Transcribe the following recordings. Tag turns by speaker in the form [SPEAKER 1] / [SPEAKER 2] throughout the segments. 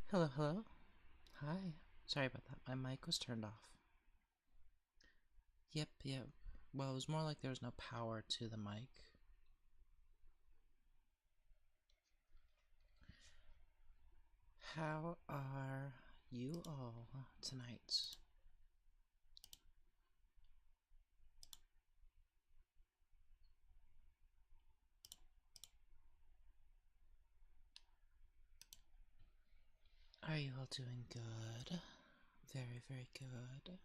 [SPEAKER 1] Hello, hello. Hi. Sorry about that. My mic was turned off. Yep. Well, it was more like there was no power to the mic. How are you all tonight? Are you all doing good? Very good.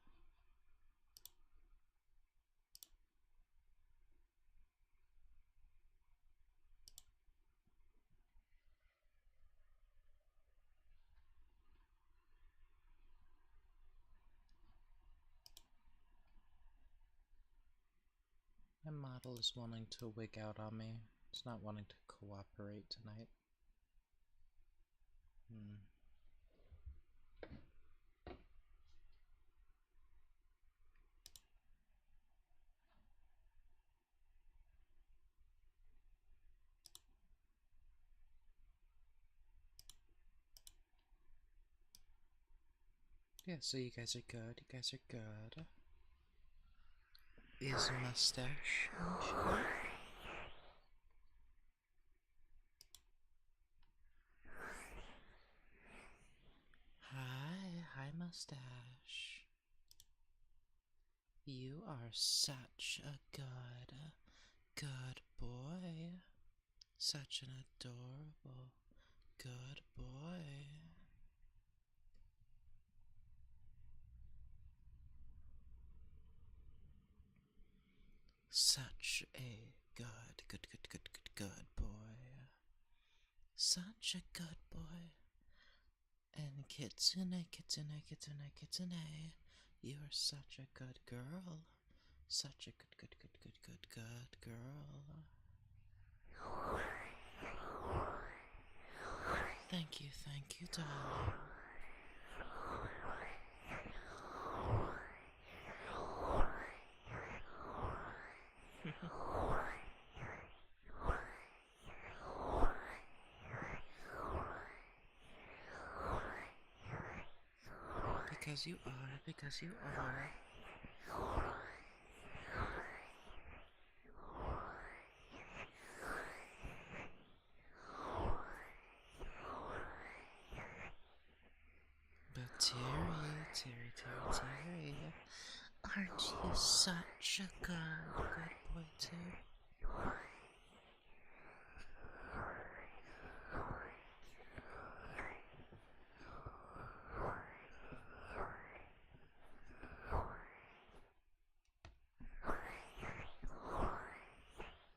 [SPEAKER 1] My model is wanting to wig out on me. It's not wanting to cooperate tonight. Yeah, so you guys are good. You guys are good. Is mustache in chat? Hi, mustache. You are such a good boy. Such an adorable, good boy. Such a good boy. Such a good boy. And Kitsune, you are such a good girl. Such a good girl. Thank you, darling. Because you are. But Terry, aren't you such a good boy too?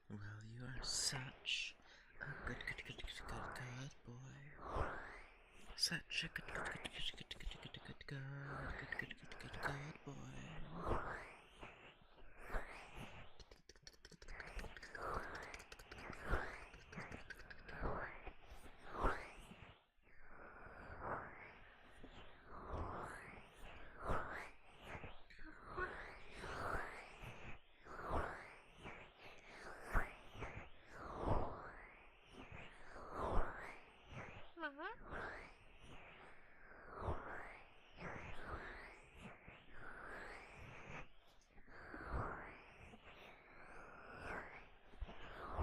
[SPEAKER 1] Well, you are such a good boy. Such a good boy.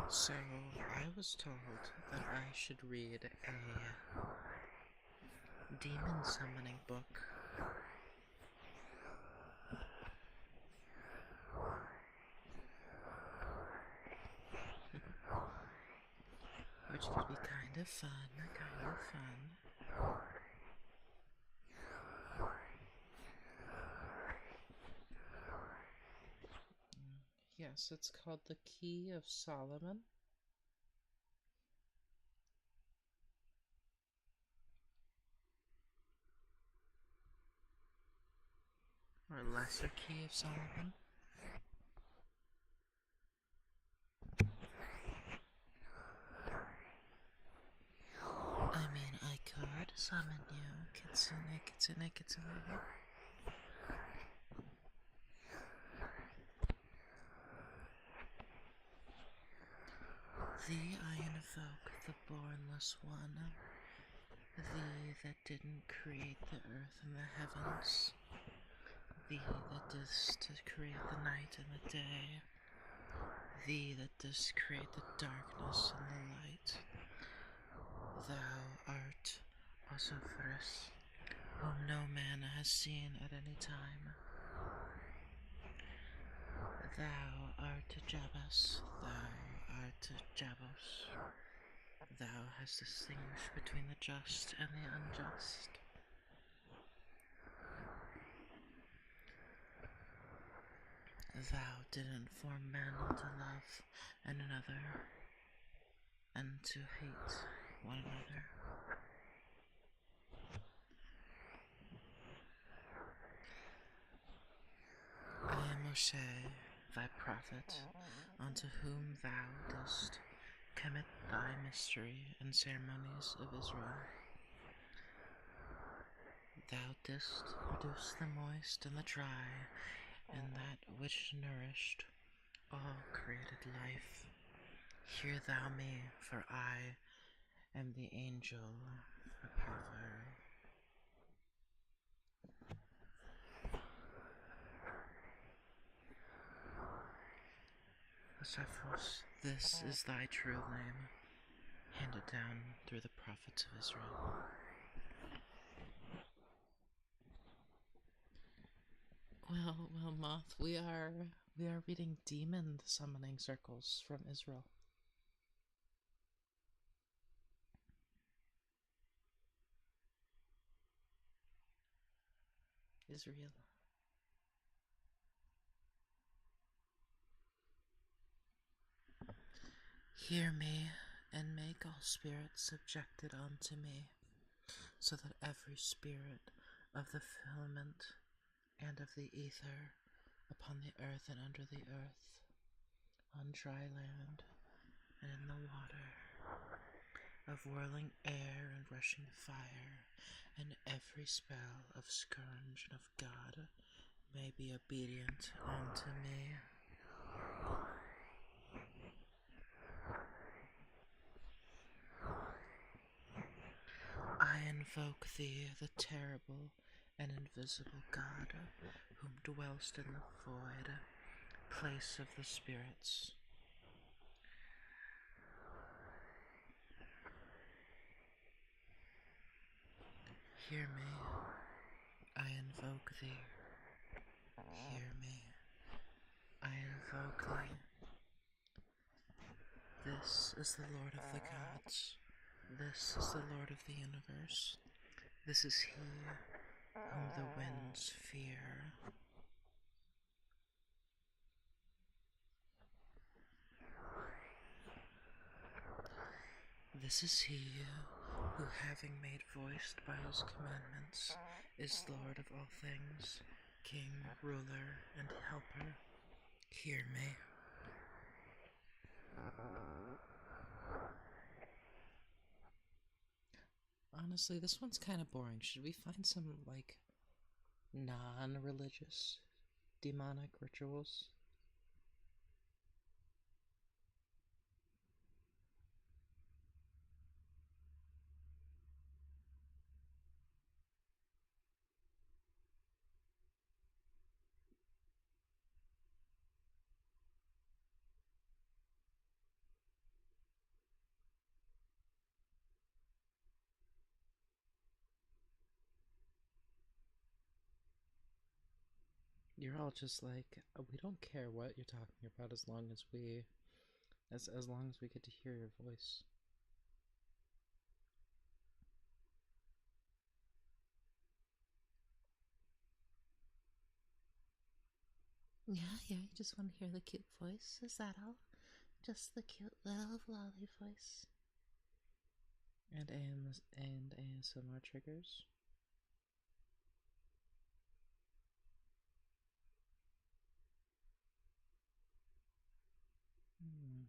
[SPEAKER 1] So, I was told that I should read a demon summoning book. Which could be kind of fun. Yes, it's called The Key of Solomon. Or Lesser Key of Solomon. I mean, I could summon you, Kitsune. Thee I invoke, the bornless one. Thee that didn't create the earth and the heavens, thee that didst create the night and the day, thee that didst create the darkness and the light, thou art Osiris, whom no man has seen at any time. Thou art Jabus, thou art Jabos. Thou hast distinguished between the just and the unjust. Thou didn't form man to love and another, and to hate one another. I am Moshe, thy prophet, unto whom thou dost commit thy mystery and ceremonies of Israel. Thou didst produce the moist and the dry, and that which nourished all created life. Hear thou me, for I am the angel Raphael. Josephus, this is thy true name, handed down through the prophets of Israel. Well, Moth, we are reading demon summoning circles from Israel. Israel. Hear me, and make all spirits subjected unto me, so that every spirit of the firmament and of the ether, upon the earth and under the earth, on dry land and in the water, of whirling air and rushing fire, and every spell of scourge and of God, may be obedient unto me. I invoke thee, the terrible and invisible God, whom dwellst in the void place of the spirits. Hear me, I invoke thee. Hear me, I invoke thee. This is the Lord of the gods. This is the Lord of the universe. This is he whom the winds fear. This is he who, having made voiced by his commandments, is Lord of all things, King, ruler, and helper. Hear me. Honestly, this one's kind of boring. Should we find some, non-religious demonic rituals? You're all just like, we don't care what you're talking about as long as as long as we get to hear your voice. Yeah, you just want to hear the cute voice. Is that all? Just the cute little lolly voice. And ASMR triggers. Hmm.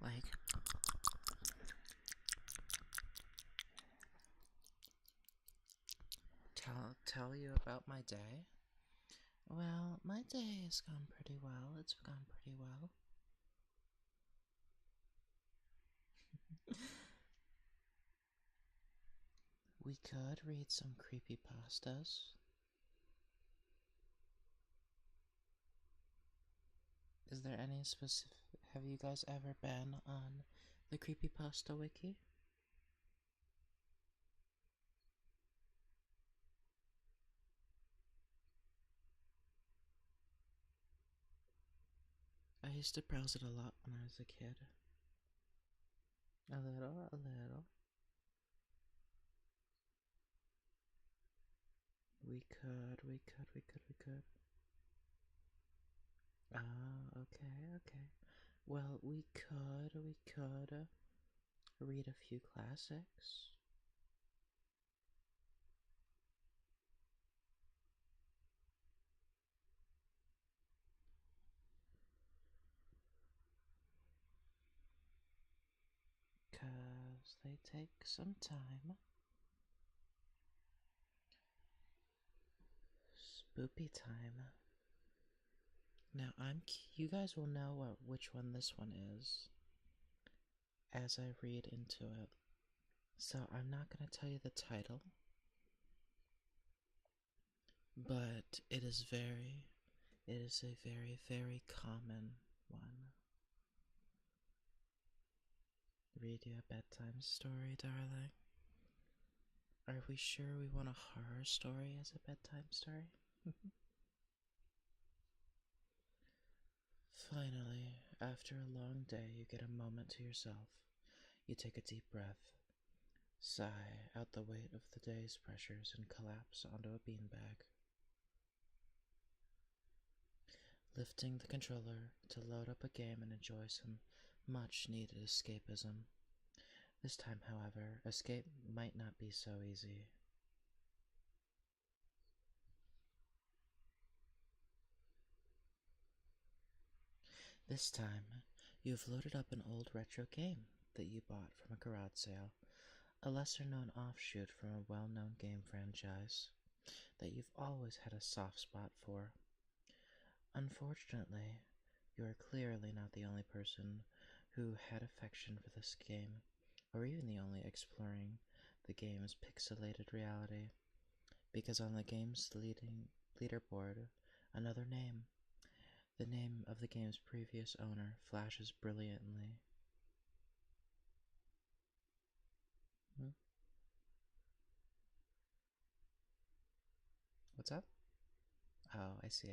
[SPEAKER 1] Like, tell you about my day? Well, my day has gone pretty well. It's gone pretty well. We could read some creepy pastas. Is there any specific... Have you guys ever been on the Creepypasta Wiki? I used to browse it a lot when I was a kid. A little, a little. We could. Oh, okay, okay. Well, we could read a few classics. 'Cause they take some time. Spoopy time. Now you guys will know which one this one is as I read into it. So I'm not going to tell you the title, but it is a very, very common one. Read you a bedtime story, darling? Are we sure we want a horror story as a bedtime story? Finally, after a long day, you get a moment to yourself. You take a deep breath, sigh out the weight of the day's pressures, and collapse onto a beanbag. Lifting the controller to load up a game and enjoy some much needed escapism. This time, however, escape might not be so easy. This time, you've loaded up an old retro game that you bought from a garage sale, a lesser-known offshoot from a well-known game franchise that you've always had a soft spot for. Unfortunately, you are clearly not the only person who had affection for this game, or even the only exploring the game's pixelated reality, because on the game's leaderboard, another name, the name of the game's previous owner, flashes brilliantly. Hmm? What's up? Oh, I see.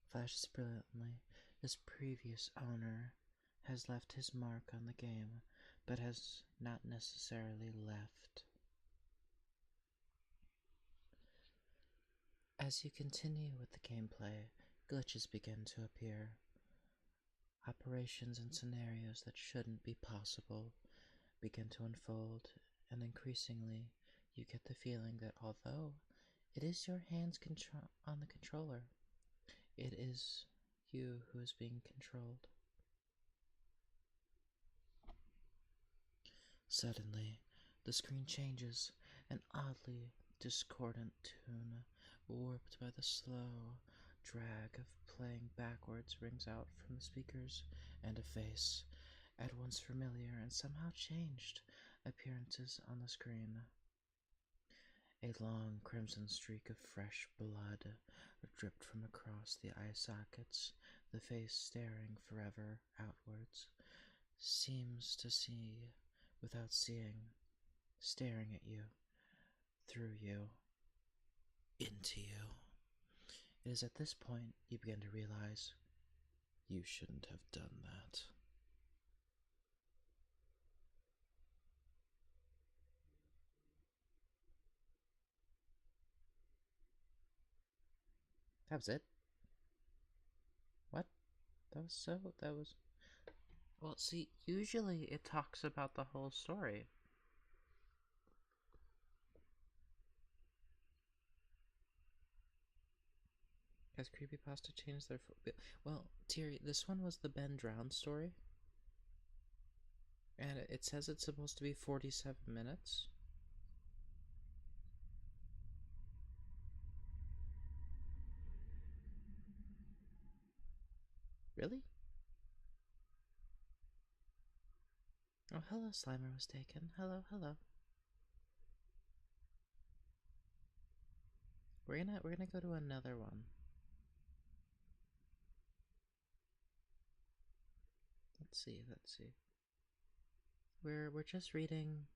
[SPEAKER 1] Flashes brilliantly. This previous owner has left his mark on the game, but has not necessarily left. As you continue with the gameplay, glitches begin to appear. Operations and scenarios that shouldn't be possible begin to unfold, and increasingly, you get the feeling that although it is your hands on the controller, it is you who is being controlled. Suddenly, the screen changes, an oddly discordant tune, warped by the slow drag of playing backwards, rings out from the speakers, and a face, at once familiar and somehow changed, appearances on the screen. A long crimson streak of fresh blood dripped from across the eye sockets, the face staring forever outwards, seems to see without seeing, staring at you, through you, into you. It is at this point you begin to realize you shouldn't have done that. That was it? What? That was... Well, see, usually it talks about the whole story. Has Creepypasta changed their... Well, Thierry, this one was the Ben drowned story. And it says it's supposed to be 47 minutes. Really? Oh, hello, Slimer was taken. Hello, hello. We're gonna go to another one. Let's see. We're just reading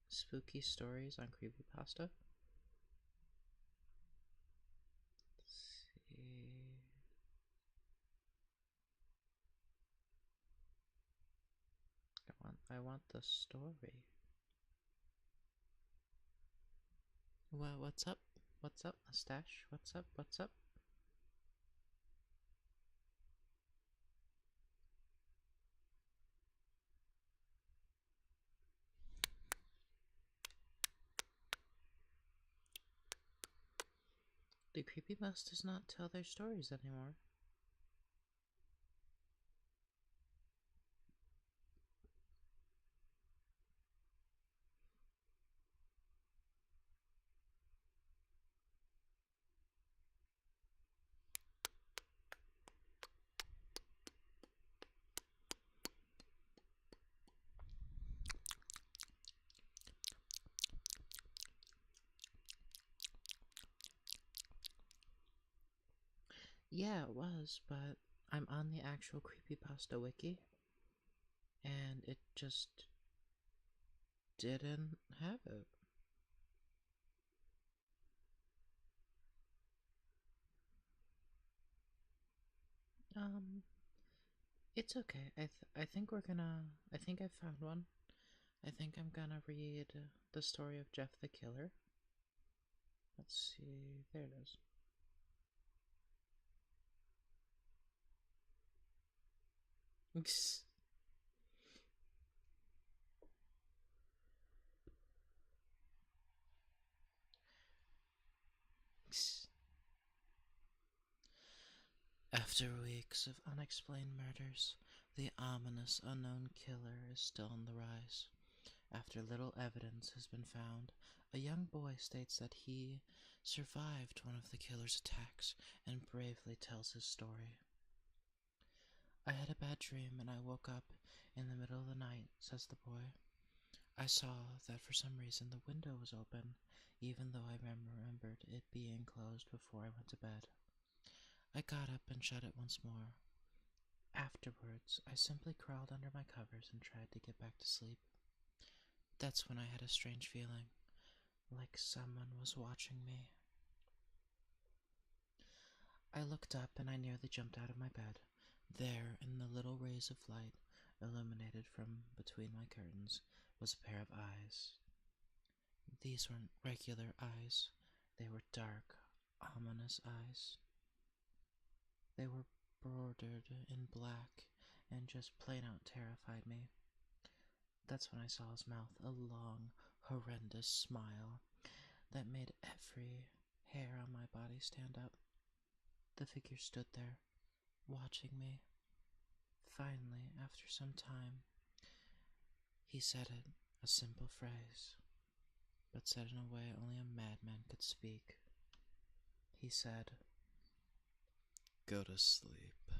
[SPEAKER 1] spooky stories on Creepypasta. Let's see. I want the story. Well, what's up? What's up, Mustache? What's up? What's up? Do creepypastas not tell their stories anymore? Yeah, it was, but I'm on the actual creepypasta wiki, and it just didn't have it. It's okay. I think we're gonna. I think I found one. I think I'm gonna read the story of Jeff the Killer. Let's see. There it is. After weeks of unexplained murders, the ominous unknown killer is still on the rise. After little evidence has been found, a young boy states that he survived one of the killer's attacks and bravely tells his story. I had a bad dream and I woke up in the middle of the night, says the boy. I saw that for some reason the window was open, even though I remembered it being closed before I went to bed. I got up and shut it once more. Afterwards, I simply crawled under my covers and tried to get back to sleep. That's when I had a strange feeling, like someone was watching me. I looked up and I nearly jumped out of my bed. There, in the little rays of light, illuminated from between my curtains, was a pair of eyes. These weren't regular eyes. They were dark, ominous eyes. They were bordered in black and just plain out terrified me. That's when I saw his mouth, a long, horrendous smile that made every hair on my body stand up. The figure stood there, watching me. Finally, after some time, he said it, a simple phrase, but said in a way only a madman could speak. He said, "Go to sleep."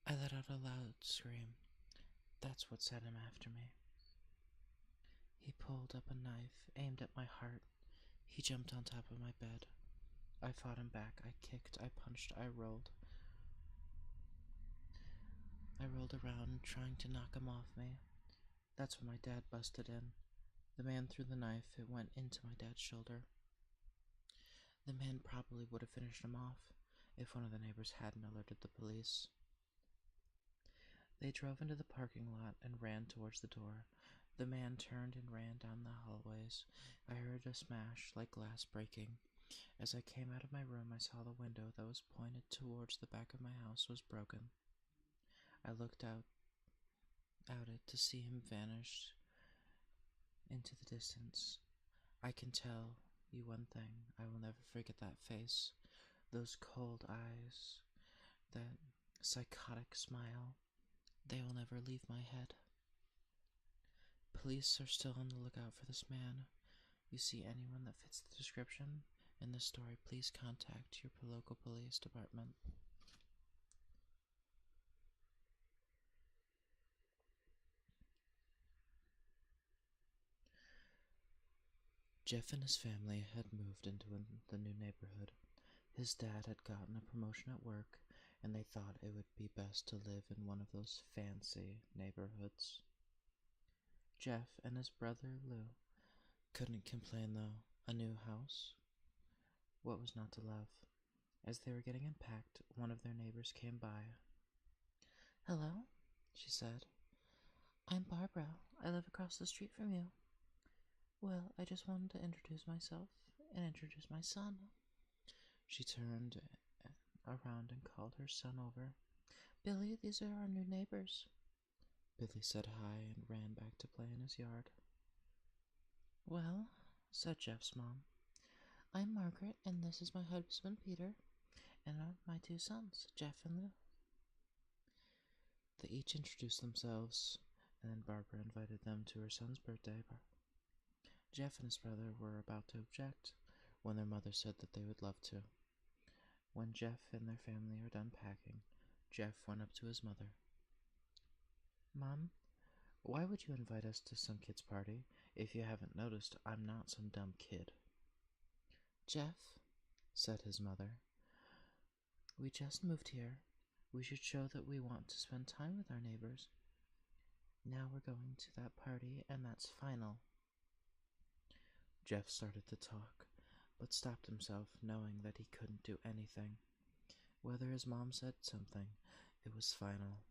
[SPEAKER 1] I let out a loud scream. That's what sent him after me. He pulled up a knife, aimed at my heart. He jumped on top of my bed. I fought him back. I kicked, I punched, I rolled. I rolled around, trying to knock him off me. That's when my dad busted in. The man threw the knife. It went into my dad's shoulder. The man probably would have finished him off if one of the neighbors hadn't alerted the police. They drove into the parking lot and ran towards the door. The man turned and ran down the hallways. I heard a smash like glass breaking. As I came out of my room, I saw the window that was pointed towards the back of my house was broken. I looked out it to see him vanish into the distance. I can tell you one thing, I will never forget that face. Those cold eyes, that psychotic smile, they will never leave my head. Police are still on the lookout for this man. You see anyone that fits the description in this story, please contact your local police department. Jeff and his family had moved into the new neighborhood. His dad had gotten a promotion at work, and they thought it would be best to live in one of those fancy neighborhoods. Jeff and his brother Lou couldn't complain though. A new house? What was not to love? As they were getting unpacked, one of their neighbors came by. "Hello," she said. "I'm Barbara. I live across the street from you." "Well, I just wanted to introduce myself and introduce my son." She turned around and called her son over. "Billy, these are our new neighbors." Billy said hi and ran back to play in his yard. "Well," said Jeff's mom, "I'm Margaret, and this is my husband Peter, and my two sons, Jeff and Lou." They each introduced themselves, and then Barbara invited them to her son's birthday. Jeff and his brother were about to object when their mother said that they would love to. When Jeff and their family are done packing, Jeff went up to his mother. "Mom, why would you invite us to some kid's party? If you haven't noticed, I'm not some dumb kid." "Jeff," said his mother, "we just moved here. We should show that we want to spend time with our neighbors. Now we're going to that party, and that's final." Jeff started to talk, but stopped himself, knowing that he couldn't do anything. Whether his mom said something, it was final.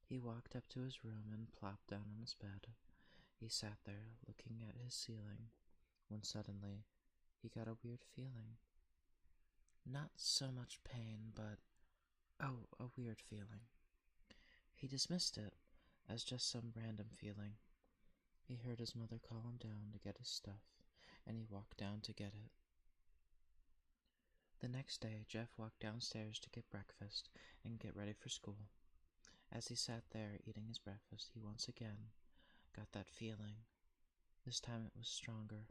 [SPEAKER 1] He walked up to his room and plopped down on his bed. He sat there, looking at his ceiling, when suddenly he got a weird feeling. Not so much pain, but, a weird feeling. He dismissed it as just some random feeling. He heard his mother call him down to get his stuff, and he walked down to get it. The next day, Jeff walked downstairs to get breakfast and get ready for school. As he sat there eating his breakfast, he once again got that feeling. This time it was stronger.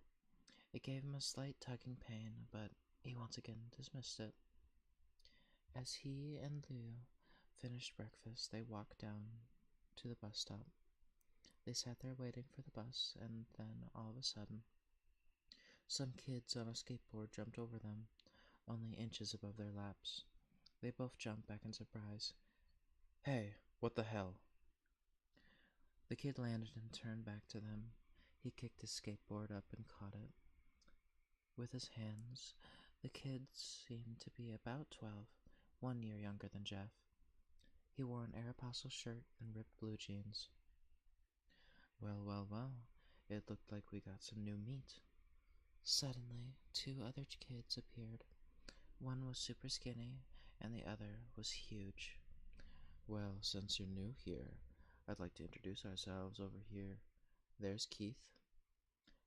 [SPEAKER 1] It gave him a slight tugging pain, but he once again dismissed it. As he and Lou finished breakfast, they walked down to the bus stop. They sat there waiting for the bus, and then all of a sudden, some kids on a skateboard jumped over them, only inches above their laps. They both jumped back in surprise. "Hey, what the hell?" The kid landed and turned back to them. He kicked his skateboard up and caught it with his hands. The kid seemed to be about 12, 1 year younger than Jeff. He wore an Aeropostale shirt and ripped blue jeans. Well, well, well, it looked like we got some new meat. Suddenly, two other kids appeared. One was super skinny, and the other was huge. "Well, since you're new here, I'd like to introduce ourselves over here. There's Keith."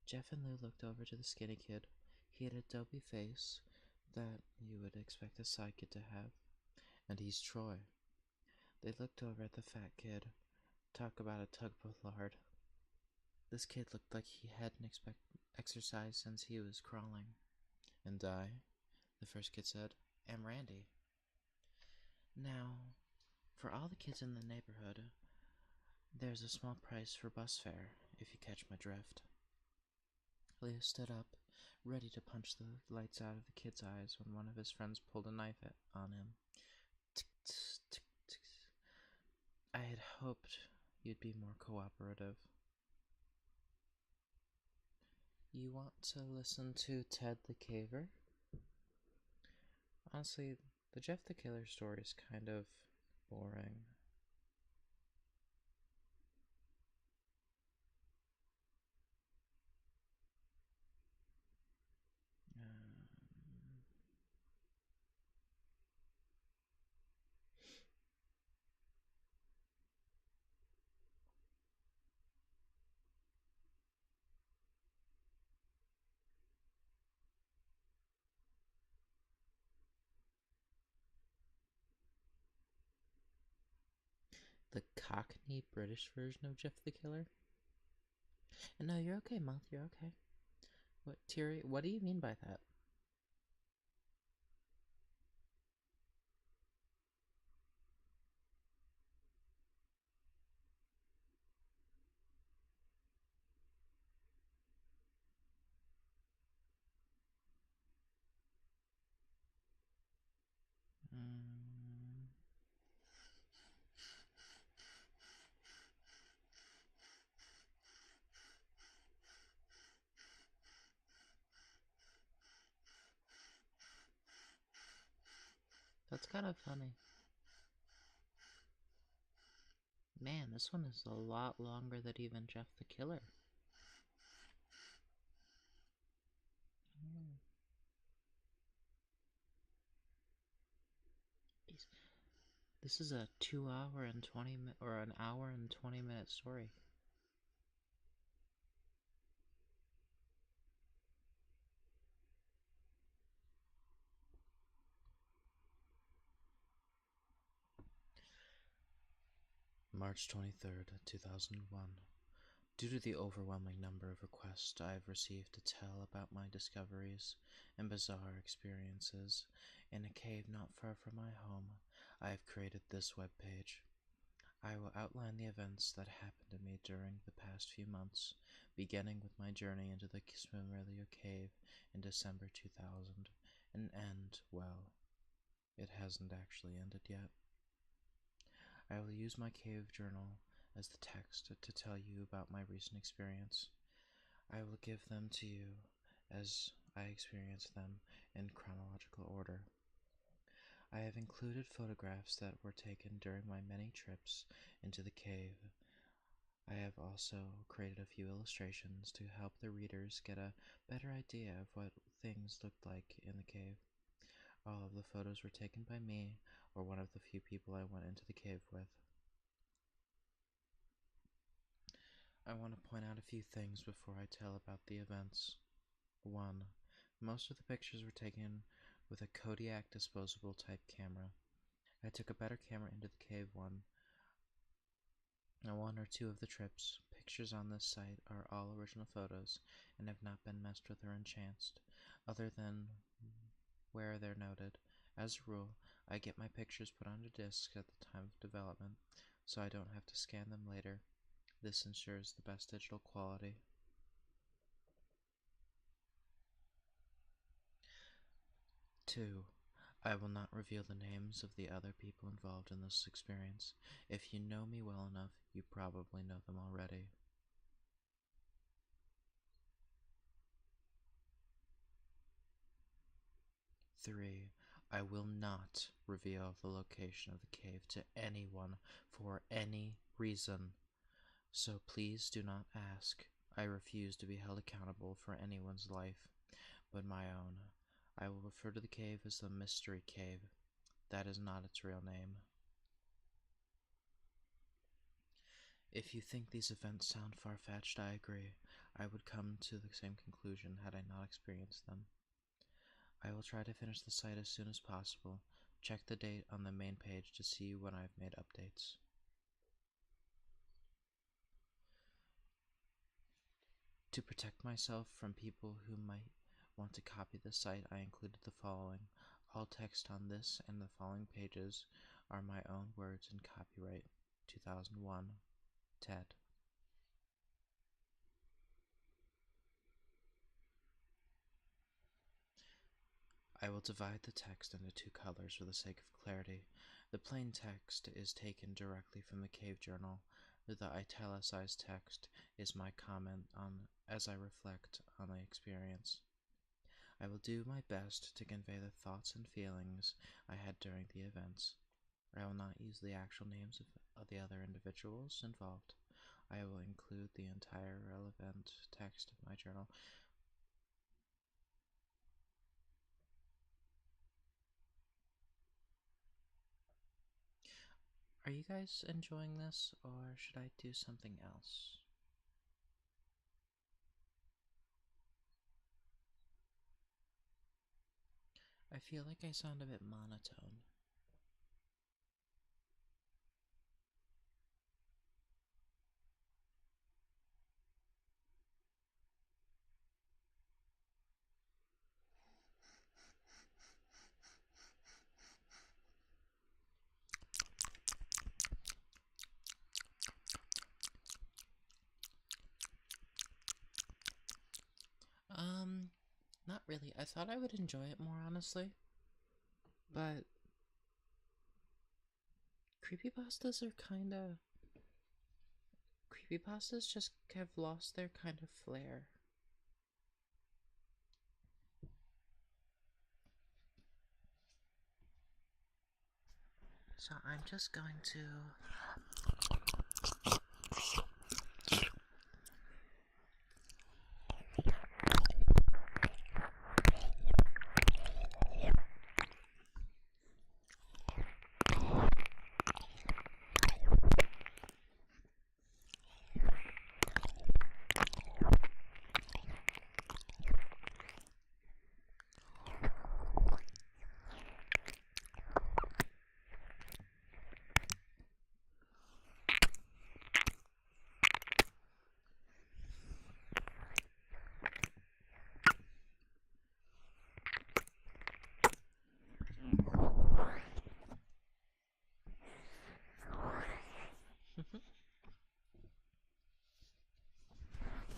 [SPEAKER 1] Jeff and Lou looked over to the skinny kid. He had a dopey face that you would expect a side kid to have. "And he's Troy." They looked over at the fat kid. Talk about a tugboat lard. This kid looked like he hadn't exercised since he was crawling. "And I," the first kid said, "am Randy." Now, for all the kids in the neighborhood, there's a small price for bus fare, if you catch my drift. Leo stood up, ready to punch the lights out of the kid's eyes when one of his friends pulled a knife on him. Tick, tick, tick. "I had hoped you'd be more cooperative." You want to listen to Ted the Caver? Honestly, the Jeff the Killer story is kind of boring. Um, The Cockney British version of Jeff the Killer? No, you're okay, Moth. You're okay. What, Terry? What do you mean by that? Mm, that's kind of funny. Man, this one is a lot longer than even Jeff the Killer. Mm. This is a 2 hour and 20 or an hour and 20-minute story. March 23rd, 2001. Due to the overwhelming number of requests I have received to tell about my discoveries and bizarre experiences in a cave not far from my home, I have created this webpage. I will outline the events that happened to me during the past few months, beginning with my journey into the Kismarilio Cave in December 2000, and end, well, it hasn't actually ended yet. I will use my cave journal as the text to tell you about my recent experience. I will give them to you as I experience them in chronological order. I have included photographs that were taken during my many trips into the cave. I have also created a few illustrations to help the readers get a better idea of what things looked like in the cave. All of the photos were taken by me or one of the few people I went into the cave with. I want to point out a few things before I tell about the events. 1. Most of the pictures were taken with a Kodiak disposable type camera. I took a better camera into the cave on one or two of the trips. Pictures on this site are all original photos and have not been messed with or enhanced, other than where they're noted. As a rule, I get my pictures put onto discs at the time of development, so I don't have to scan them later. This ensures the best digital quality. 2. I will not reveal the names of the other people involved in this experience. If you know me well enough, you probably know them already. 3. I will not reveal the location of the cave to anyone for any reason, so please do not ask. I refuse to be held accountable for anyone's life but my own. I will refer to the cave as the Mystery Cave. That is not its real name. If you think these events sound far-fetched, I agree. I would come to the same conclusion had I not experienced them. I will try to finish the site as soon as possible. Check the date on the main page to see when I've made updates. To protect myself from people who might want to copy the site, I included the following. All text on this and the following pages are my own words and copyright 2001 Ted. I will divide the text into two colors for the sake of clarity. The plain text is taken directly from the cave journal. The italicized text is my comment on as I reflect on the experience. I will do my best to convey the thoughts and feelings I had during the events. I will not use the actual names of the other individuals involved. I will include the entire relevant text of my journal. Are you guys enjoying this, or should I do something else? I feel like I sound a bit monotone. I thought I would enjoy it more, honestly. But creepypastas are kind of. Creepypastas just have lost their kind of flair. So I'm just going to.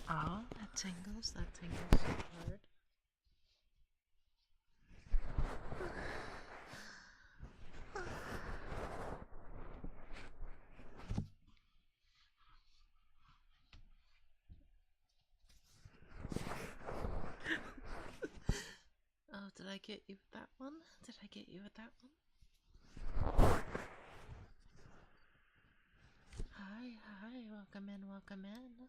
[SPEAKER 1] Oh, that tingles so hard. Oh, did I get you with that one? Did I get you with that one? Hi, welcome in, welcome in.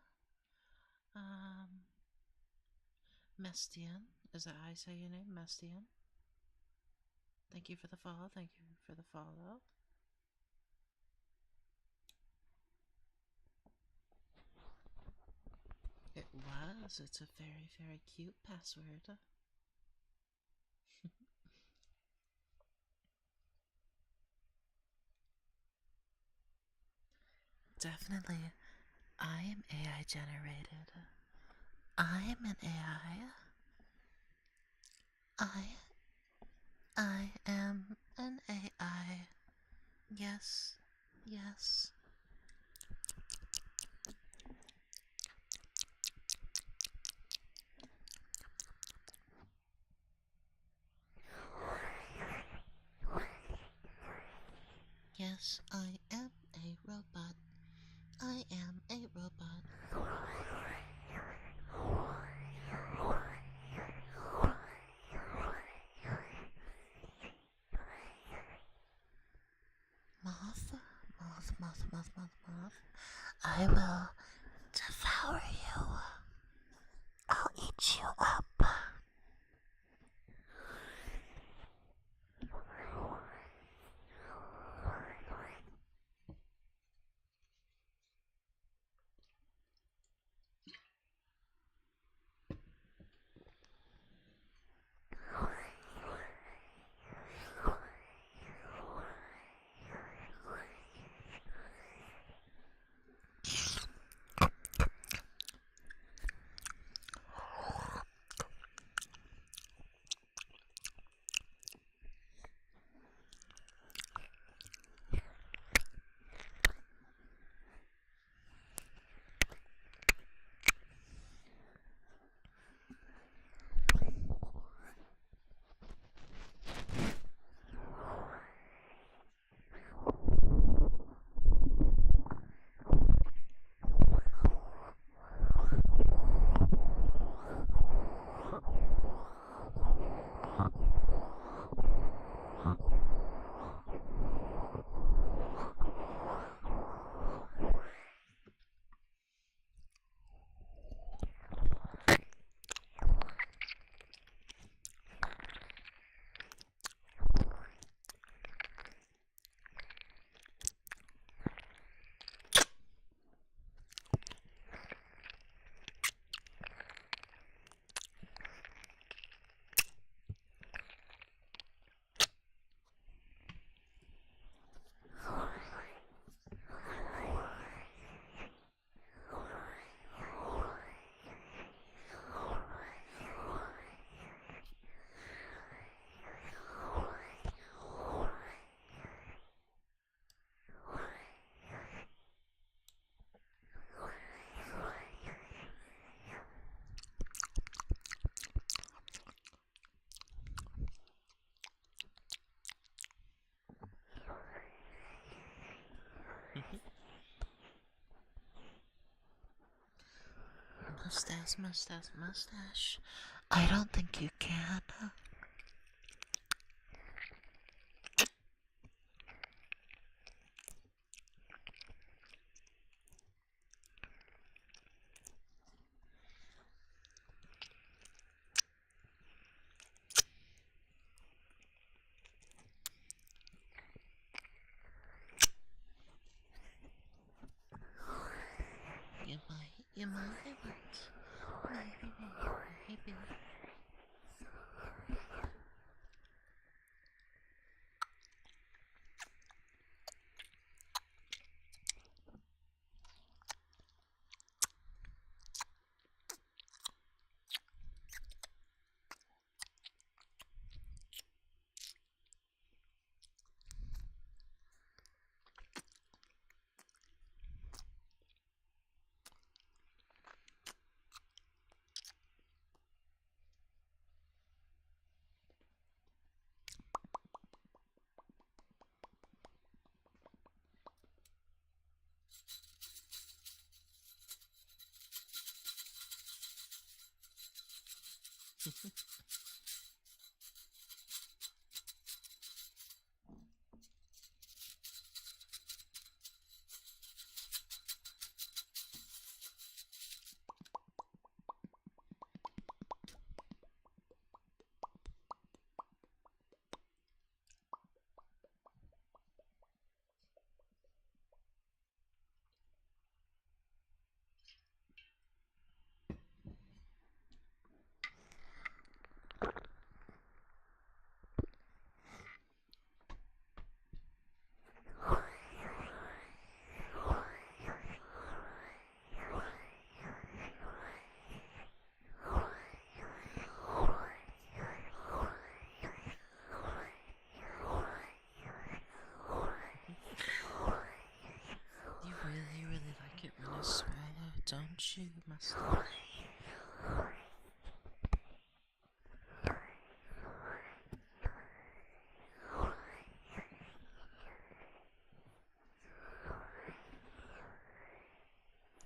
[SPEAKER 1] Mestian, is that how I say your name? Mestian? Thank you for the follow, thank you for the follow. It was, it's a very, very cute password. Definitely, I am AI generated. I am an AI. I am an AI. Yes, yes. Yes, I am a robot. I am a robot. Moth. I will devour you. I'll eat you up. mustache. I don't think you can. You might. Maybe. You really like it when I swallow, don't you, mustache?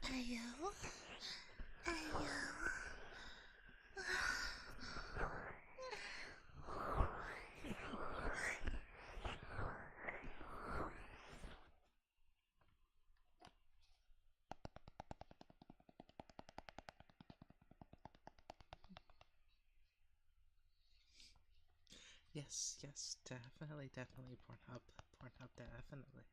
[SPEAKER 1] Ayo. Yes, definitely, Pornhub, definitely.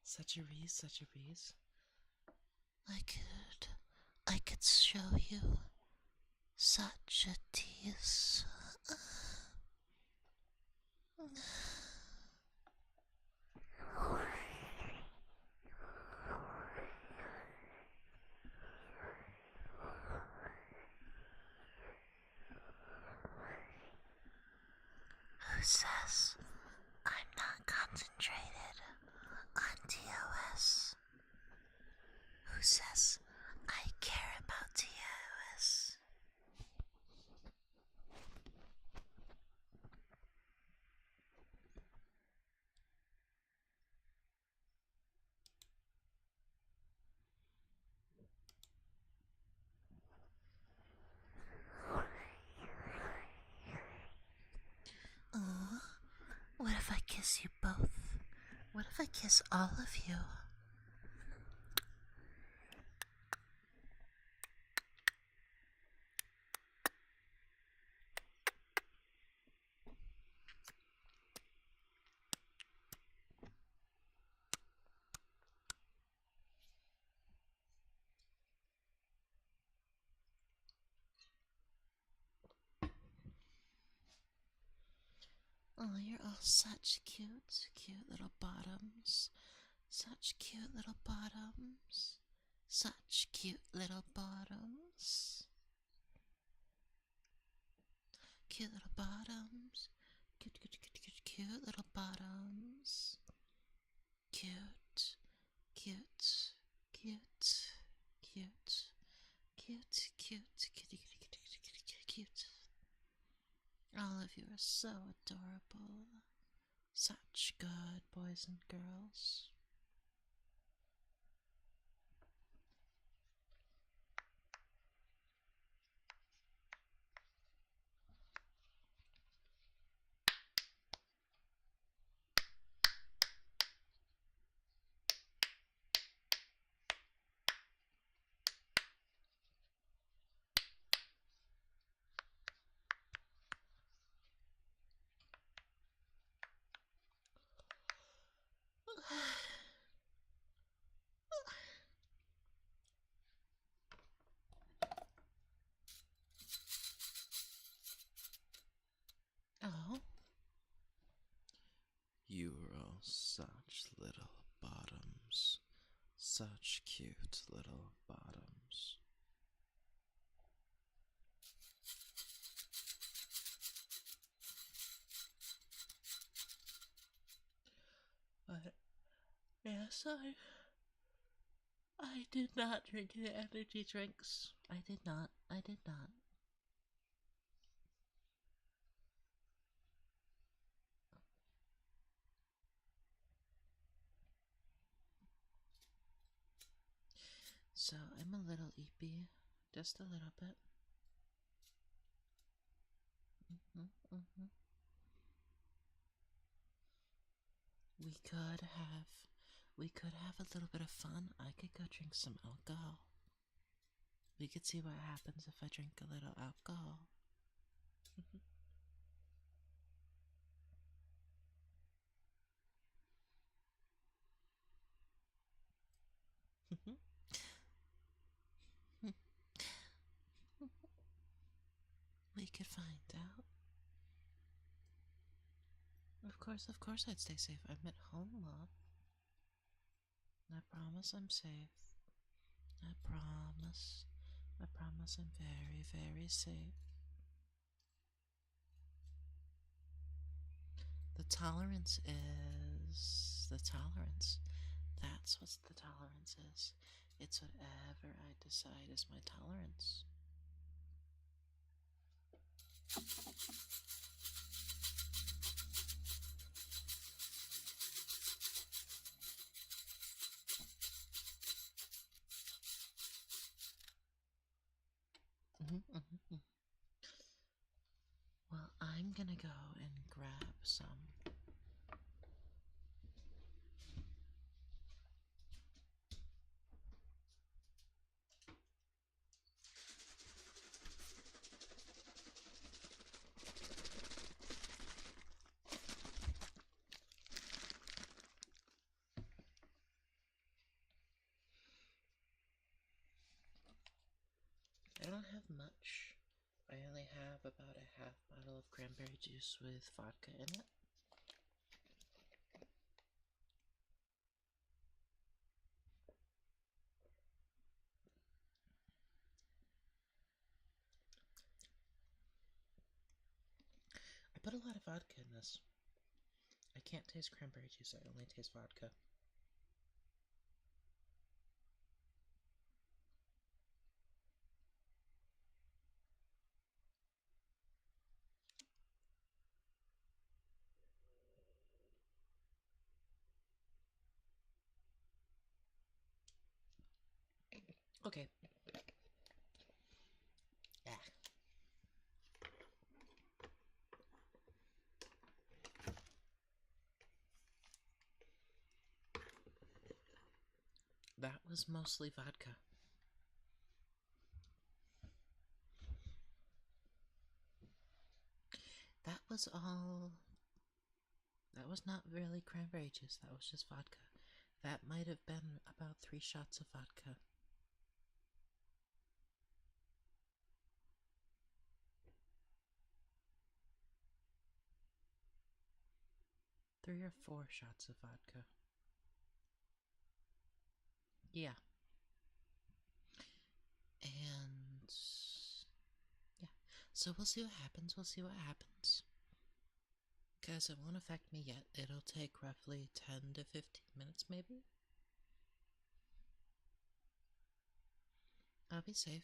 [SPEAKER 1] Such a breeze. I could show you such a tease. Who says I'm not concentrated on TOS? Who says I care about TOS? Oh, what if I kiss you both? What if I kiss all of you? Oh, you're all such cute little bottoms. Such cute little bottoms. Such cute little bottoms. Cute little bottoms. Cute little bottoms. Cute, cute, cute, cute, cute, cute, cute, cute, cute, cute, cute, cute, are so adorable. Such good boys and girls. Oh.
[SPEAKER 2] You are all such little bottoms. Such cute little bottoms.
[SPEAKER 1] But yes, I did not drink the energy drinks. I did not. So I'm a little eepy, just a little bit. Mm-hmm. We could have a little bit of fun. I could go drink some alcohol. We could see what happens if I drink a little alcohol. We could find out. Of course I'd stay safe. I'm at home, Mom. I promise I'm safe. I promise. I promise I'm very, very safe. The tolerance is the tolerance. That's what the tolerance is. It's whatever I decide is my tolerance. Mm-hmm. Well, I'm gonna go and grab some. I don't have much. I only have about a half bottle of cranberry juice with vodka in it. I put a lot of vodka in this. I can't taste cranberry juice, I only taste vodka. Okay. Yeah. That was mostly vodka. That was all. That was not really cranberry juice, that was just vodka. That might have been about 3 shots of vodka. 3 or 4 shots of vodka. Yeah. And yeah. So we'll see what happens. Because it won't affect me yet. It'll take roughly 10 to 15 minutes, maybe. I'll be safe.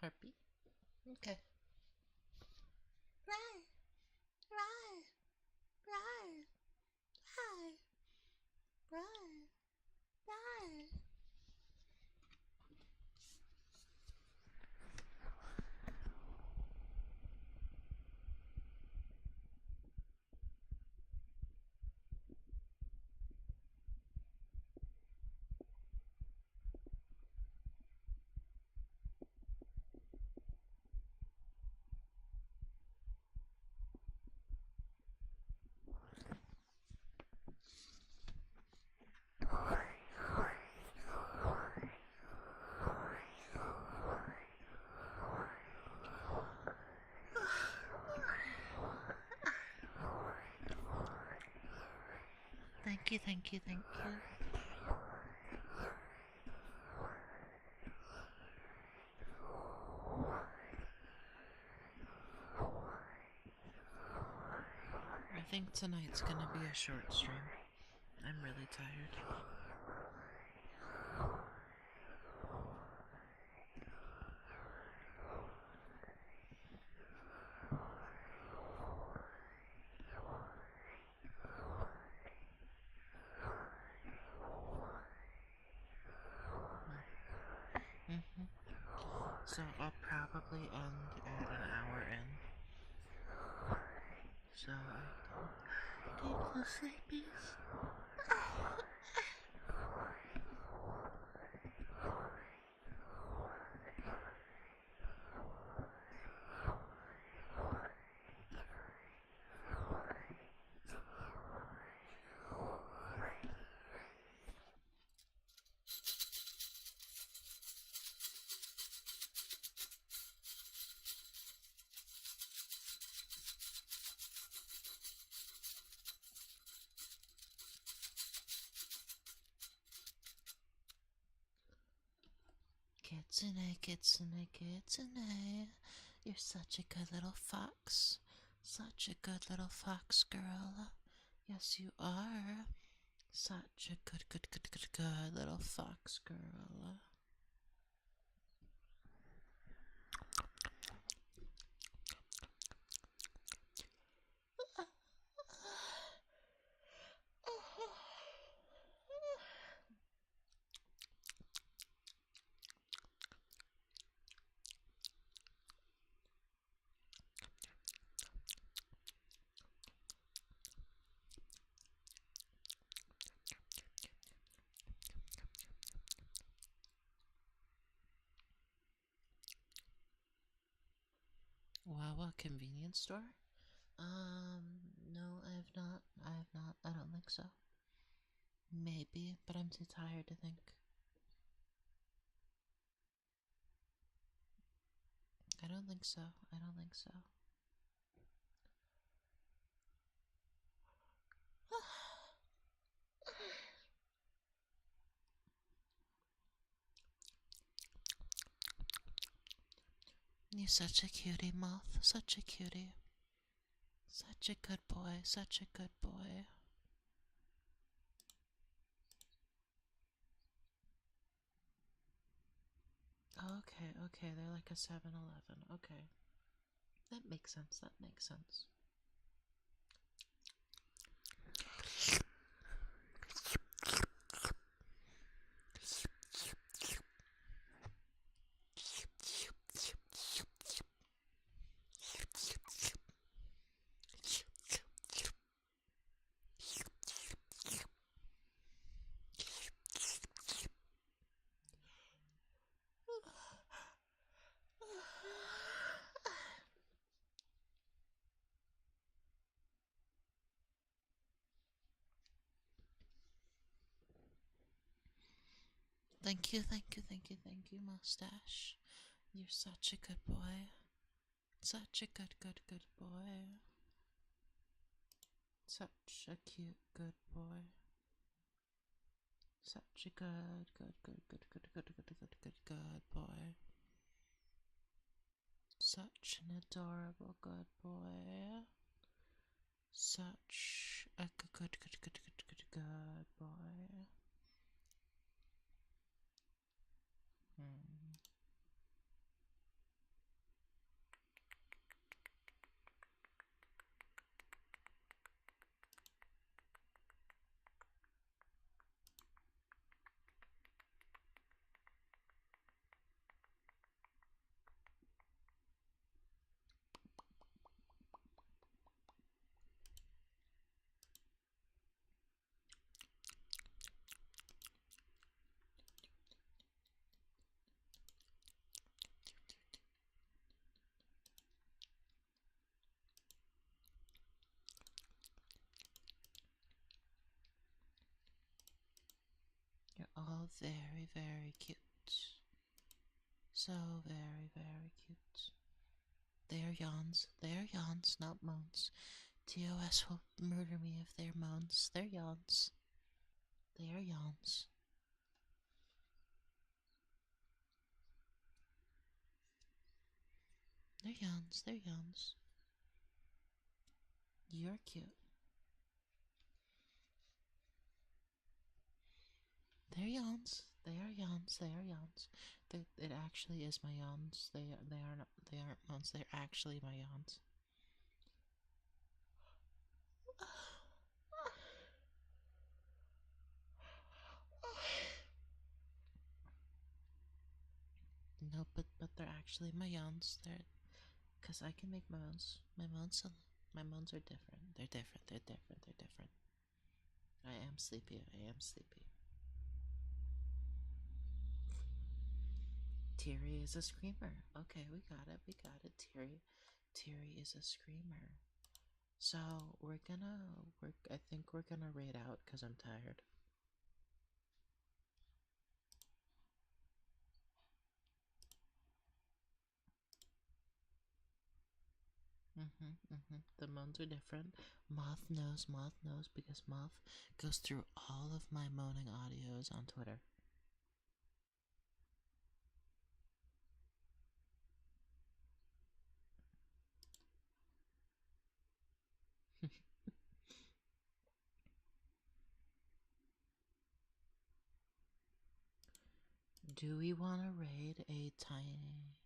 [SPEAKER 1] Harpy? Okay. Thank you, thank you, thank you. I think tonight's gonna be a short stream. I'm really tired. So I'll probably end at an hour in. So I can get the sleepies. Kitsune, kitsune, kitsune. You're such a good little fox. Such a good little fox girl. Yes, you are. Such a good little fox girl. Wawa convenience store? No, I have not. I don't think so. Maybe, but I'm too tired to think. I don't think so. I don't think so. You're such a cutie, Moth. Such a cutie. Such a good boy. Such a good boy. Okay, okay, they're like a 7-Eleven. Okay. That makes sense. That makes sense. Thank you, thank you, thank you, thank you, Mustache. You're such a good boy. Such a good boy. Such a cute, good boy. Such a good boy. Such an adorable good boy. Such a good boy. Hmm. You're all very, very cute. So very, very cute. They are yawns. They are yawns, not moans. TOS will murder me if they're moans. They're yawns. They are yawns. They're yawns. They're yawns. You're cute. They're yawns. They are yawns. They are yawns. It actually is my yawns. They aren't moans. They're actually my yawns. No, but they're actually my yawns. Cause I can make moans. My moans are different. They're different. They're different. They're different. I am sleepy. I am sleepy. Teary is a screamer. Okay, we got it. We got it. Teary is a screamer. So we're gonna work. I think we're gonna raid out because I'm tired. The moans are different. Moth knows because Moth goes through all of my moaning audios on Twitter. Do we want to raid a tiny?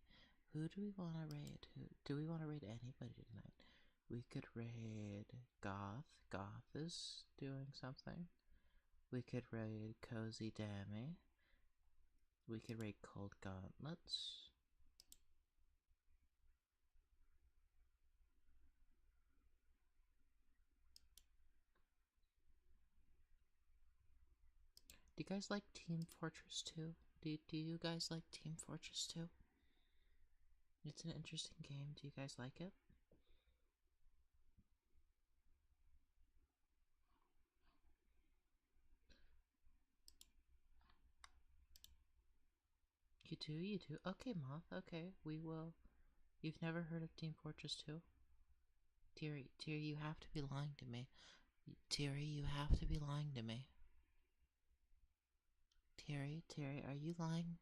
[SPEAKER 1] Who do we want to raid? Who do we want to raid? Anybody tonight? We could raid Goth. Goth is doing something. We could raid Cozy Dammy. We could raid Cold Gauntlets. Do you guys like Team Fortress 2? Do you guys like Team Fortress 2? It's an interesting game. Do you guys like it? You do, you do. Okay, Moth. Okay, we will. You've never heard of Team Fortress 2? Teary, you have to be lying to me. Teary, you have to be lying to me. Teary, are you lying?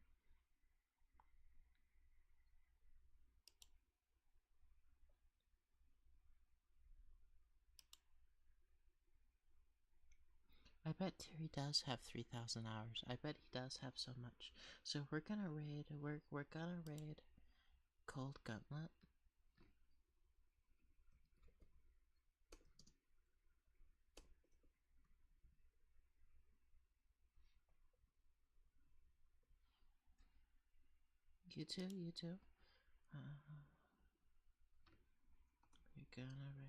[SPEAKER 1] I bet Terry does have 3,000 hours. I bet he does have so much. So we're gonna raid. We're gonna raid Cold Gauntlet. You too. You too. We're gonna raid.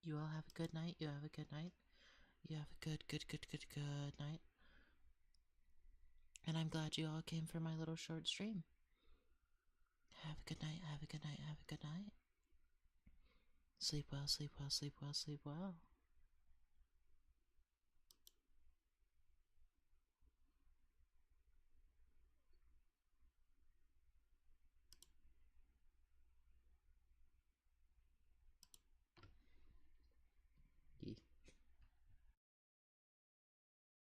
[SPEAKER 1] You all have a good night. You have a good night. You have a good night. And I'm glad you all came for my little short stream. Have a good night. Have a good night. Have a good night. Sleep well. Sleep well. Sleep well. Sleep well.